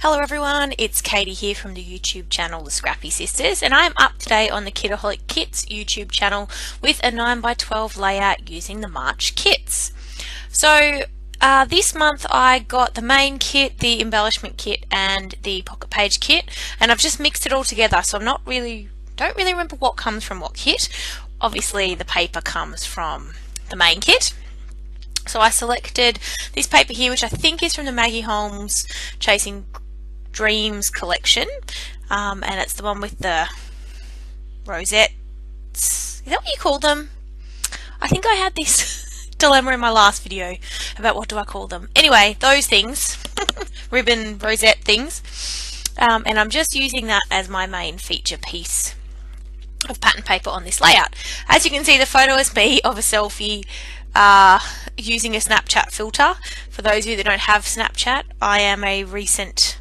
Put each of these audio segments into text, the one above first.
Hello everyone, it's Katie here from the YouTube channel The Scrappy Sisters, and I'm up today on the Kitaholic Kits YouTube channel with a 9x12 layout using the March kits. So this month I got the main kit, the embellishment kit and the pocket page kit, and I've just mixed it all together, so don't really remember what comes from what kit. Obviously the paper comes from the main kit. So I selected this paper here, which I think is from the Maggie Holmes Chasing Dreams collection, and it's the one with the rosettes. Is that what you call them? I think I had this dilemma in my last video about what do I call them. Anyway, those things, ribbon rosette things, and I'm just using that as my main feature piece of pattern paper on this layout. As you can see, the photo is me of a selfie using a Snapchat filter. For those of you that don't have Snapchat, I am a recent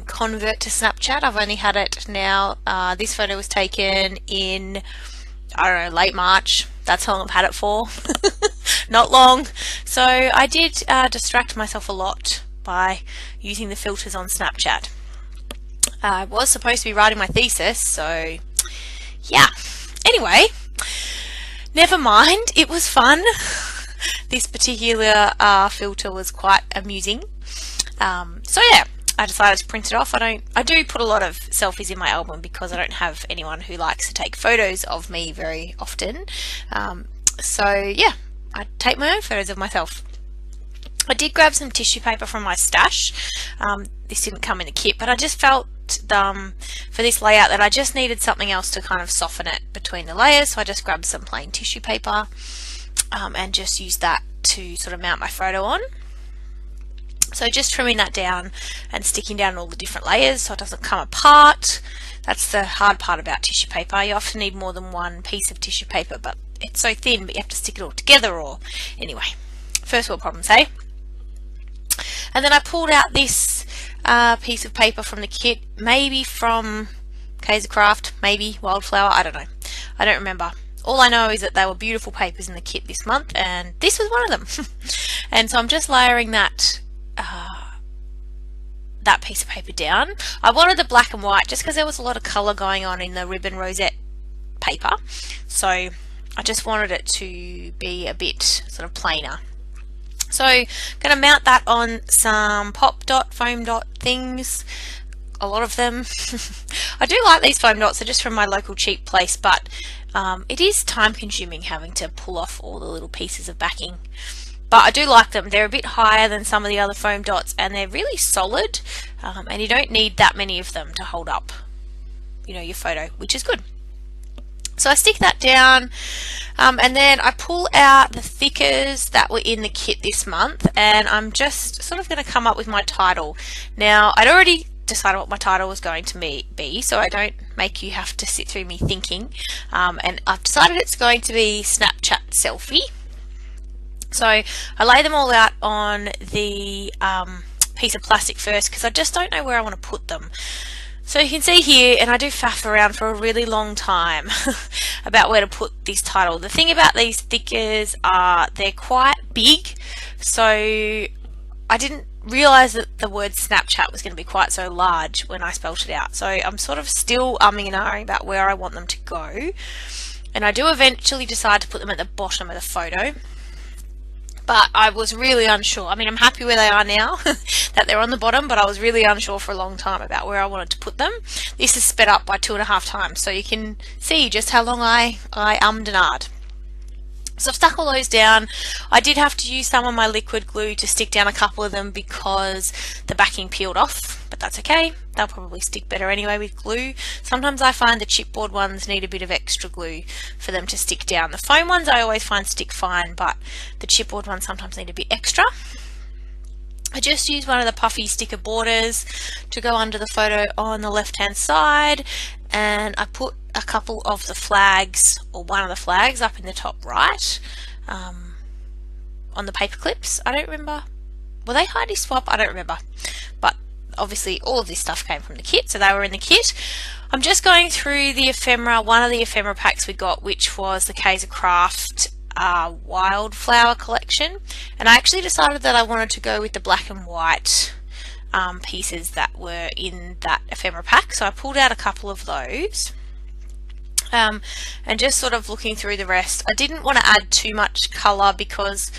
convert to Snapchat. I've only had it now. This photo was taken in, I don't know, late March. That's how long I've had it for. Not long. So I did distract myself a lot by using the filters on Snapchat. I was supposed to be writing my thesis, so yeah. Anyway, never mind, it was fun. This particular filter was quite amusing. So yeah, I decided to print it off. I do put a lot of selfies in my album because I don't have anyone who likes to take photos of me very often. So yeah, I take my own photos of myself. I did grab some tissue paper from my stash. This didn't come in the kit, but I just felt for this layout that I just needed something else to kind of soften it between the layers, so I just grabbed some plain tissue paper and just used that to sort of mount my photo on. So just trimming that down and sticking down all the different layers so it doesn't come apart. That's the hard part about tissue paper. You often need more than one piece of tissue paper, but it's so thin, but you have to stick it all together, or anyway, first world problems, hey? And then I pulled out this piece of paper from the kit, maybe from Kaiser Craft, maybe Wildflower, I don't know. I don't remember. All I know is that they were beautiful papers in the kit this month, and this was one of them. And so I'm just layering that piece of paper down. I wanted the black and white just because there was a lot of colour going on in the ribbon rosette paper, so I just wanted it to be a bit sort of plainer. So I'm going to mount that on some pop dot, foam dot things, a lot of them. I do like these foam dots, they're just from my local cheap place, but it is time consuming having to pull off all the little pieces of backing. But I do like them. They're a bit higher than some of the other foam dots, and they're really solid, and you don't need that many of them to hold up, you know, your photo, which is good. So I stick that down, and then I pull out the thickers that were in the kit this month, and I'm just sort of going to come up with my title. Now, I'd already decided what my title was going to be, so I don't make you have to sit through me thinking, and I've decided it's going to be Snapchat Selfie. So I lay them all out on the piece of plastic first because I just don't know where I want to put them. So you can see here, and I do faff around for a really long time about where to put this title. The thing about these stickers are they're quite big, so I didn't realise that the word Snapchat was going to be quite so large when I spelt it out. So I'm sort of still umming and ahhing about where I want them to go. And I do eventually decide to put them at the bottom of the photo. But I was really unsure. I mean, I'm happy where they are now, that they're on the bottom, but I was really unsure for a long time about where I wanted to put them. This is sped up by 2.5 times, so you can see just how long I ummed and ahed. So I've stuck all those down. I did have to use some of my liquid glue to stick down a couple of them because the backing peeled off, but that's okay. They'll probably stick better anyway with glue. Sometimes I find the chipboard ones need a bit of extra glue for them to stick down. The foam ones I always find stick fine, but the chipboard ones sometimes need a bit extra. I just used one of the puffy sticker borders to go under the photo on the left hand side, and I put a couple of the flags, or one of the flags, up in the top right on the paper clips. I don't remember, were they Heidi Swap? I don't remember, but obviously all of this stuff came from the kit, so they were in the kit. I'm just going through the ephemera, one of the ephemera packs we got, which was the Kaiser Craft Wildflower collection, and I actually decided that I wanted to go with the black and white pieces that were in that ephemera pack. So I pulled out a couple of those. And just sort of looking through the rest, I didn't want to add too much colour because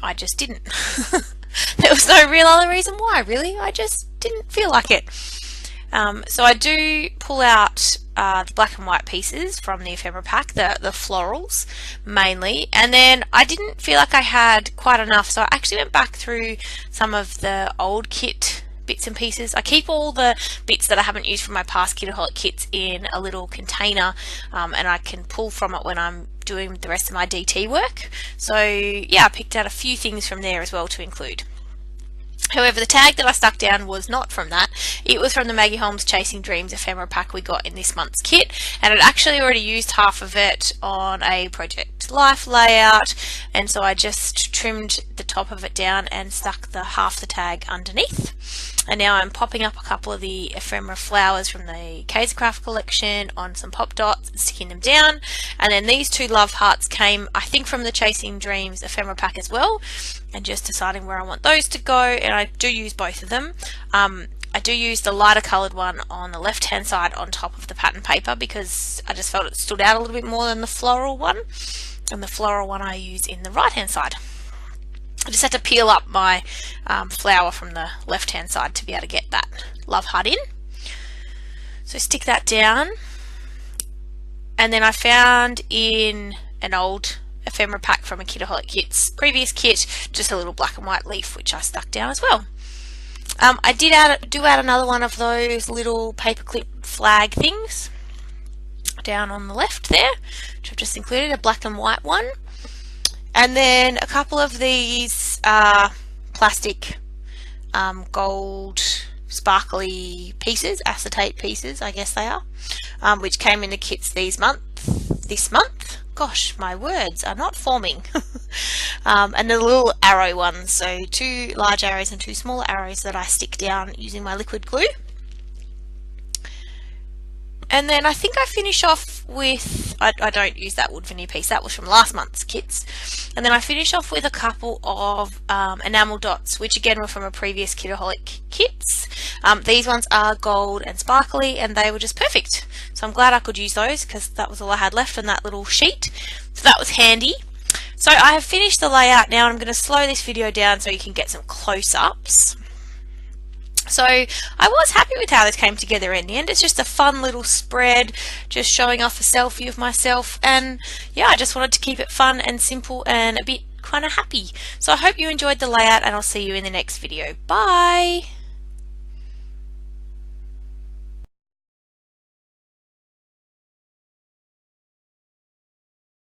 I just didn't. There was no real other reason why, really. I just didn't feel like it. So I do pull out the black and white pieces from the ephemera pack, the florals mainly, and then I didn't feel like I had quite enough, so I actually went back through some of the old kit bits and pieces. I keep all the bits that I haven't used from my past Kitaholic kits in a little container, and I can pull from it when I'm doing the rest of my DT work. So yeah, I picked out a few things from there as well to include. However, the tag that I stuck down was not from that. It was from the Maggie Holmes Chasing Dreams ephemera pack we got in this month's kit, and I'd actually already used half of it on a Project Life layout, and so I just trimmed the top of it down and stuck half the tag underneath. And now I'm popping up a couple of the ephemera flowers from the Kaisercraft collection on some pop dots and sticking them down. And then these two love hearts came, I think, from the Chasing Dreams ephemera pack as well, and just deciding where I want those to go. And I do use both of them. I do use the lighter coloured one on the left hand side on top of the pattern paper because I just felt it stood out a little bit more than the floral one, and the floral one I use in the right hand side. I just had to peel up my flower from the left hand side to be able to get that love heart in. So stick that down, and then I found in an old ephemera pack from a Kitaholic Kits previous kit just a little black and white leaf which I stuck down as well. I did add another one of those little paperclip flag things down on the left there, which I've just included, a black and white one. And then a couple of these plastic gold sparkly pieces, acetate pieces, I guess they are, which came in the kits this month. Gosh, my words are not forming. And the little arrow ones, so 2 large arrows and 2 smaller arrows that I stick down using my liquid glue. And then I think I finish off with, I don't use that wood veneer piece, that was from last month's kits. And then I finish off with a couple of enamel dots, which again were from a previous Kitaholic kits. These ones are gold and sparkly, and they were just perfect. So I'm glad I could use those because that was all I had left on that little sheet. So that was handy. So I have finished the layout now, and I'm going to slow this video down so you can get some close-ups. So I was happy with how this came together in the end. It's just a fun little spread, just showing off a selfie of myself, and yeah, I just wanted to keep it fun and simple and a bit kind of happy. So I hope you enjoyed the layout, and I'll see you in the next video. Bye!